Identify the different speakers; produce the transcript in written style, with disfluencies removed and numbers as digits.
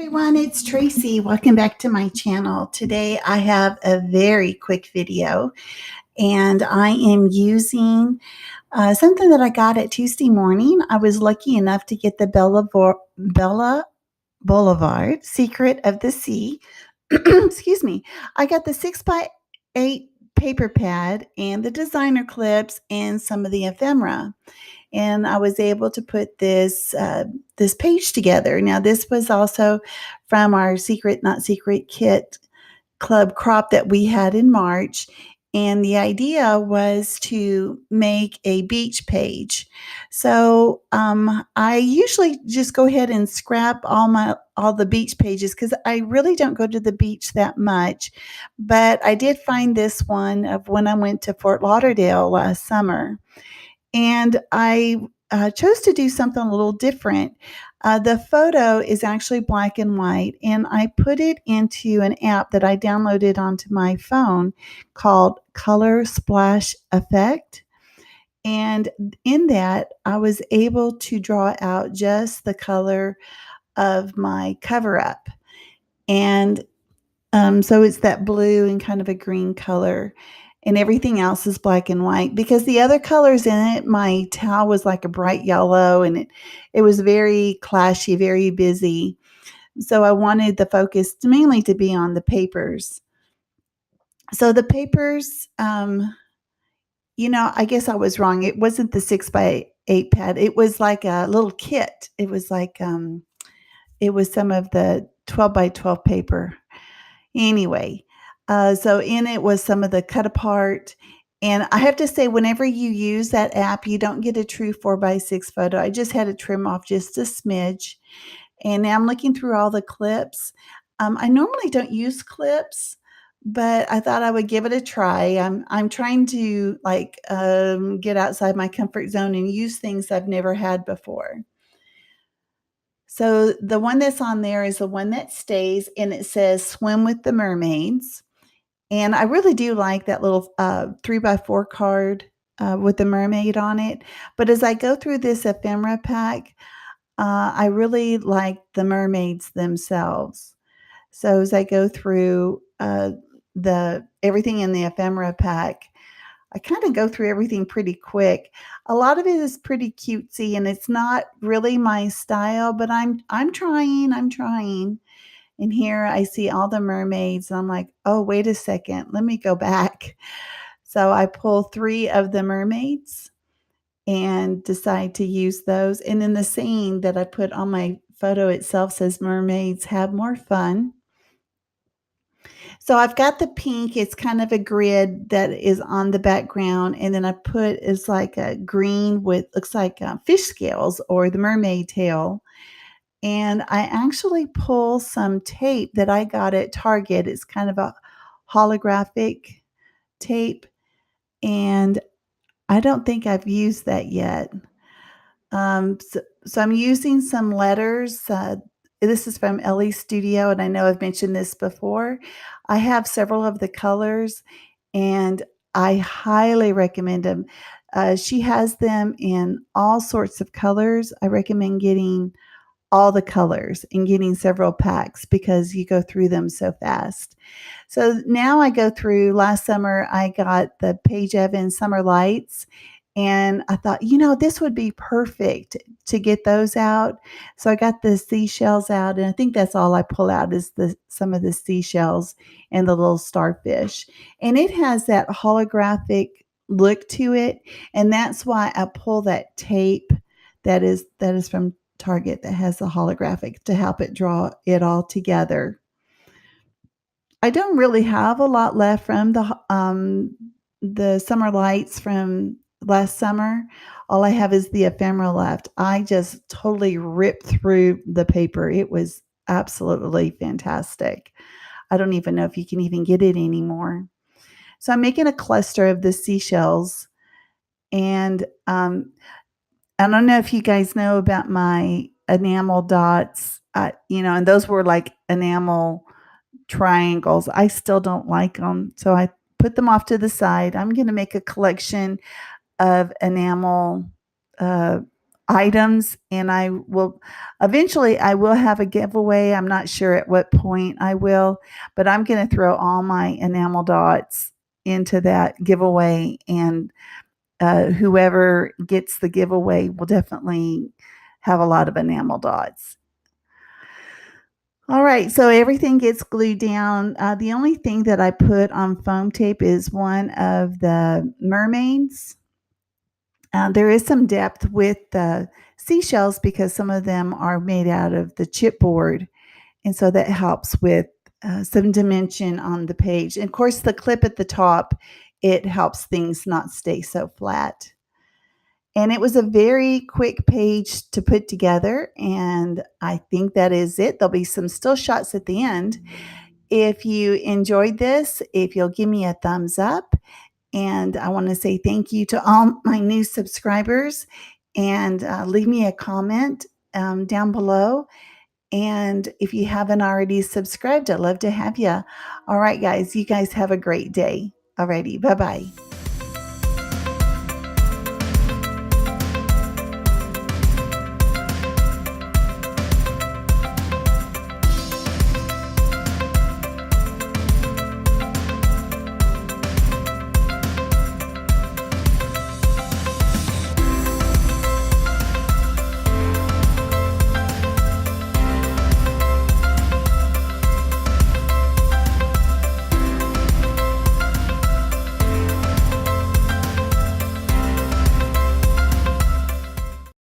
Speaker 1: Everyone, it's Tracy. Welcome back to my channel. Today I have a very quick video and I am using something that I got at Tuesday morning. I was lucky enough to get the Bella Boulevard Secret of the Sea. Excuse me. I got the 6x8 paper pad and the designer clips and some of the ephemera, and I was able to put this page together. Now, this was also from our Secret Not Secret Kit Club crop that we had in March, and the idea was to make a beach page. So I usually just go ahead and scrap all the beach pages because I really don't go to the beach that much. But I did find this one of when I went to Fort Lauderdale last summer, and I chose to do something a little different. The photo is actually black and white, and I put it into an app that I downloaded onto my phone called Color Splash Effect. And in that, I was able to draw out just the color of my cover up. And so it's that blue and kind of a green color, and everything else is black and white because the other colors in it, my towel was like a bright yellow, and it was very clashy, very busy. So I wanted the focus mainly to be on the papers. So the papers, I guess I was wrong. It wasn't the 6x8 pad. It was like a little kit. It was like, it was some of the 12x12 paper. Anyway, so in it was some of the cut apart. And I have to say, whenever you use that app, you don't get a true 4x6 photo. I just had to trim off just a smidge. And now I'm looking through all the clips. I normally don't use clips, but I thought I would give it a try. I'm trying to get outside my comfort zone and use things I've never had before. So the one that's on there is the one that stays, and it says swim with the mermaids. And I really do like that little 3x4 card with the mermaid on it. But as I go through this ephemera pack, I really like the mermaids themselves. So as I go through everything in the ephemera pack, I kind of go through everything pretty quick. A lot of it is pretty cutesy, and it's not really my style, but I'm trying. And here I see all the mermaids, and I'm like, oh, wait a second, let me go back. So I pull 3 of the mermaids and decide to use those. And then the saying that I put on my photo itself says, "Mermaids have more fun." So I've got the pink. It's kind of a grid that is on the background, and then I put is like a green with looks like fish scales or the mermaid tail. And I actually pull some tape that I got at Target. It's kind of a holographic tape, and I don't think I've used that yet. So I'm using some letters. This is from Ellie's Studio, and I know I've mentioned this before. I have several of the colors, and I highly recommend them. She has them in all sorts of colors. I recommend getting all the colors and getting several packs because you go through them so fast. So now I go through, last summer I got the Paige Evans Summer Lights, and I thought, this would be perfect to get those out. So I got the seashells out, and I think that's all I pull out is some of the seashells and the little starfish. And it has that holographic look to it, and that's why I pull that tape that is from Target that has the holographic to help it draw it all together. I don't really have a lot left from the summer lights from last summer. All I have is the ephemera left. I just totally ripped through the paper. It was absolutely fantastic. I don't even know if you can even get it anymore. So I'm making a cluster of the seashells, and I don't know if you guys know about my enamel dots, and those were like enamel triangles. I still don't like them, so I put them off to the side. I'm going to make a collection of enamel items, and I will eventually I will have a giveaway. I'm not sure at what point I will, but I'm going to throw all my enamel dots into that giveaway, and whoever gets the giveaway will definitely have a lot of enamel dots. All right, so everything gets glued down. The only thing that I put on foam tape is one of the mermaids. There is some depth with the seashells because some of them are made out of the chipboard, and so that helps with some dimension on the page. And of course, the clip at the top, it helps things not stay so flat. And it was a very quick page to put together, and I think that is it. There'll be some still shots at the end. If you enjoyed this, if you'll give me a thumbs up, and I want to say thank you to all my new subscribers, and leave me a comment down below. And if you haven't already subscribed, I'd love to have you. All right, guys, you guys have a great day. Alrighty, bye-bye.